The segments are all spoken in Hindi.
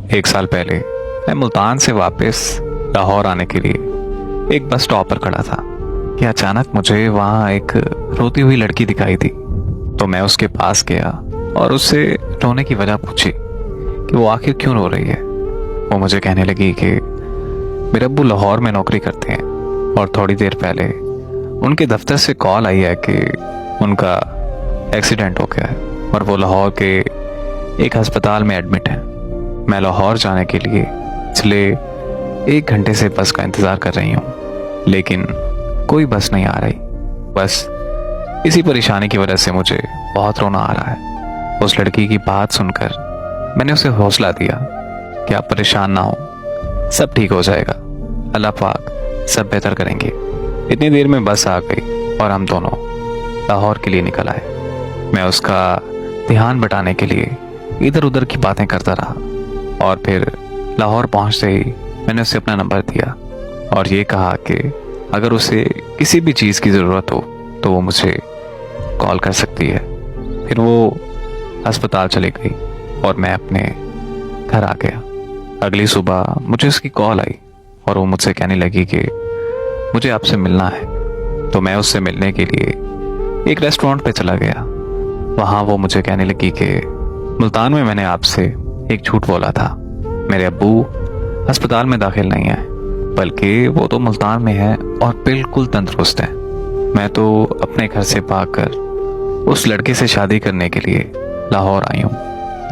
1 साल पहले मैं मुल्तान से वापस लाहौर आने के लिए एक बस स्टॉप पर खड़ा था कि अचानक मुझे वहाँ एक रोती हुई लड़की दिखाई दी। तो मैं उसके पास गया और उससे रोने की वजह पूछी कि वो आखिर क्यों रो रही है। वो मुझे कहने लगी कि मेरे अब्बू लाहौर में नौकरी करते हैं और थोड़ी देर पहले उनके दफ्तर से कॉल आई है कि उनका एक्सीडेंट हो गया है और वो लाहौर के एक अस्पताल में एडमिट है। मैं लाहौर जाने के लिए पिछले 1 घंटे से बस का इंतज़ार कर रही हूँ, लेकिन कोई बस नहीं आ रही। बस इसी परेशानी की वजह से मुझे बहुत रोना आ रहा है। उस लड़की की बात सुनकर मैंने उसे हौसला दिया कि आप परेशान ना हो, सब ठीक हो जाएगा, अल्लाह पाक सब बेहतर करेंगे। इतनी देर में बस आ गई और हम दोनों लाहौर के लिए निकल आए। मैं उसका ध्यान बटाने के लिए इधर उधर की बातें करता रहा और फिर लाहौर पहुंचते ही मैंने उसे अपना नंबर दिया और ये कहा कि अगर उसे किसी भी चीज़ की ज़रूरत हो तो वो मुझे कॉल कर सकती है। फिर वो अस्पताल चली गई और मैं अपने घर आ गया। अगली सुबह मुझे उसकी कॉल आई और वो मुझसे कहने लगी कि मुझे आपसे मिलना है। तो मैं उससे मिलने के लिए एक रेस्टोरेंट पे चला गया। वहाँ वो मुझे कहने लगी कि मुल्तान में मैंने आपसे एक झूठ बोला था। मेरे अब्बू अस्पताल में दाखिल नहीं है, बल्कि वो तो मुल्तान में है और बिल्कुल तंदुरुस्त है। मैं तो अपने घर से भागकर उस लड़के से शादी करने के लिए लाहौर आई हूँ,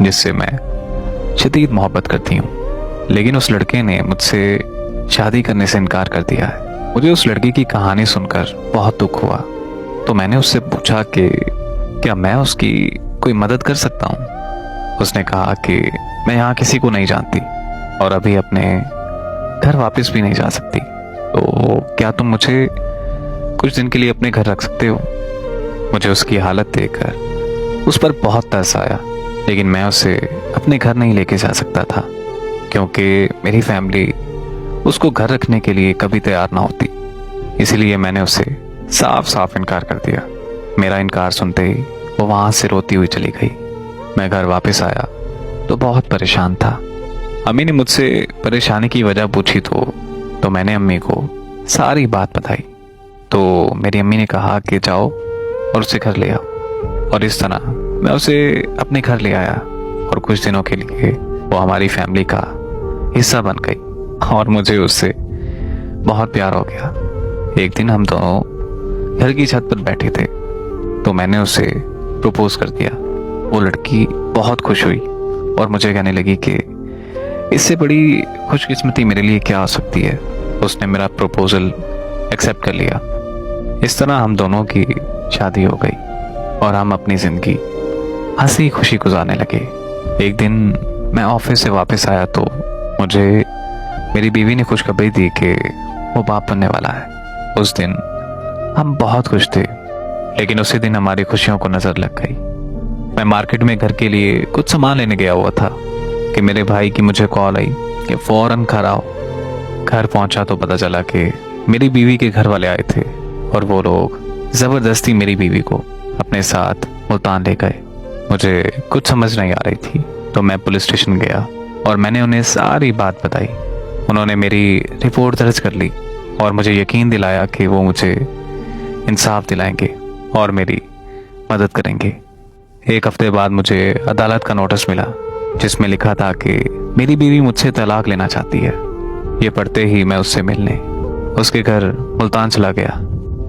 जिससे मैं शदीद मोहब्बत करती हूँ। लेकिन उस लड़के ने मुझसे शादी करने से इनकार कर दिया है। मुझे उस लड़की की कहानी सुनकर बहुत दुख हुआ। तो मैंने उससे पूछा कि क्या मैं उसकी कोई मदद कर सकता हूँ। उसने कहा कि मैं यहाँ किसी को नहीं जानती और अभी अपने घर वापस भी नहीं जा सकती, तो क्या तुम मुझे कुछ दिन के लिए अपने घर रख सकते हो। मुझे उसकी हालत देखकर उस पर बहुत तरस आया, लेकिन मैं उसे अपने घर नहीं लेके जा सकता था क्योंकि मेरी फैमिली उसको घर रखने के लिए कभी तैयार ना होती। इसीलिए मैंने उसे साफ साफ इनकार कर दिया। मेरा इनकार सुनते ही वो वहाँ से रोती हुई चली गई। मैं घर वापस आया तो बहुत परेशान था। अम्मी ने मुझसे परेशानी की वजह पूछी तो मैंने अम्मी को सारी बात बताई। तो मेरी अम्मी ने कहा कि जाओ और उसे घर ले आओ, और इस तरह मैं उसे अपने घर ले आया और कुछ दिनों के लिए वो हमारी फैमिली का हिस्सा बन गई और मुझे उससे बहुत प्यार हो गया। एक दिन हम दोनों घर की छत पर बैठे थे तो मैंने उसे प्रपोज कर दिया। वो लड़की बहुत खुश हुई और मुझे कहने लगी कि इससे बड़ी खुशकिस्मती मेरे लिए क्या हो सकती है। उसने मेरा प्रपोजल एक्सेप्ट कर लिया। इस तरह हम दोनों की शादी हो गई और हम अपनी ज़िंदगी हंसी खुशी गुजारने लगे। एक दिन मैं ऑफिस से वापस आया तो मुझे मेरी बीवी ने खुशखबरी दी कि वो बाप बनने वाला है। उस दिन हम बहुत खुश थे, लेकिन उसी दिन हमारी खुशियों को नज़र लग गई। मैं मार्केट में घर के लिए कुछ सामान लेने गया हुआ था कि मेरे भाई की मुझे कॉल आई कि फ़ौरन घर आओ। घर पहुंचा तो पता चला कि मेरी बीवी के घर वाले आए थे और वो लोग ज़बरदस्ती मेरी बीवी को अपने साथ मुल्तान ले गए। मुझे कुछ समझ नहीं आ रही थी तो मैं पुलिस स्टेशन गया और मैंने उन्हें सारी बात बताई। उन्होंने मेरी रिपोर्ट दर्ज कर ली और मुझे यकीन दिलाया कि वो मुझे इंसाफ दिलाएंगे और मेरी मदद करेंगे। 1 हफ्ते बाद मुझे अदालत का नोटिस मिला जिसमें लिखा था कि मेरी बीवी मुझसे तलाक लेना चाहती है। ये पढ़ते ही मैं उससे मिलने उसके घर मुल्तान चला गया,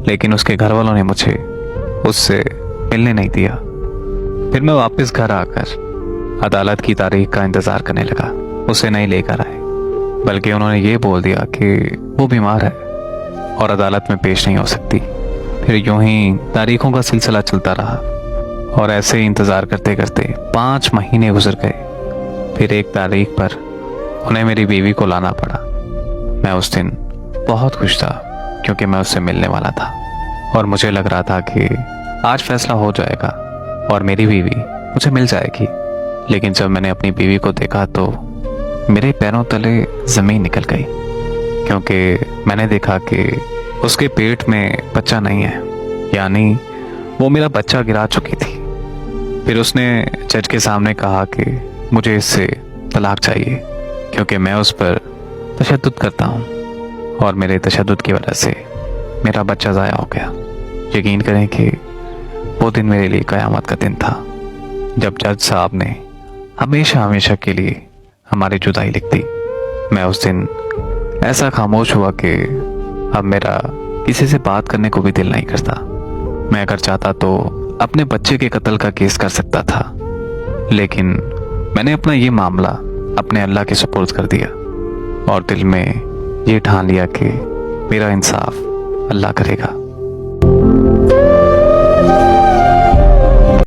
लेकिन उसके घर वालों ने मुझे उससे मिलने नहीं दिया। फिर मैं वापस घर आकर अदालत की तारीख का इंतज़ार करने लगा। उसे नहीं लेकर आए, बल्कि उन्होंने ये बोल दिया कि वो बीमार है और अदालत में पेश नहीं हो सकती। फिर यूं ही तारीखों का सिलसिला चलता रहा और ऐसे ही इंतज़ार करते करते 5 महीने गुजर गए। फिर एक तारीख पर उन्हें मेरी बीवी को लाना पड़ा। मैं उस दिन बहुत खुश था क्योंकि मैं उससे मिलने वाला था और मुझे लग रहा था कि आज फैसला हो जाएगा और मेरी बीवी मुझे मिल जाएगी। लेकिन जब मैंने अपनी बीवी को देखा तो मेरे पैरों तले ज़मीन निकल गई, क्योंकि मैंने देखा कि उसके पेट में बच्चा नहीं है, यानी वो मेरा बच्चा गिरा चुकी थी। फिर उसने जज के सामने कहा कि मुझे इससे तलाक चाहिए। क्योंकि मैं उस पर तशद्दुद करता हूँ और मेरे तशद्दुद की वजह से मेरा बच्चा ज़ाया हो गया। यकीन करें कि वो दिन मेरे लिए क़यामत का दिन था, जब जज साहब ने हमेशा हमेशा के लिए हमारी जुदाई लिख दी। मैं उस दिन ऐसा खामोश हुआ कि अब मेरा किसी से बात करने को भी दिल नहीं करता। मैं अगर चाहता तो अपने बच्चे के कत्ल का केस कर सकता था, लेकिन मैंने अपना ये मामला अपने अल्लाह के सुपुर्द कर दिया और दिल में ये ठान लिया कि मेरा इंसाफ अल्लाह करेगा।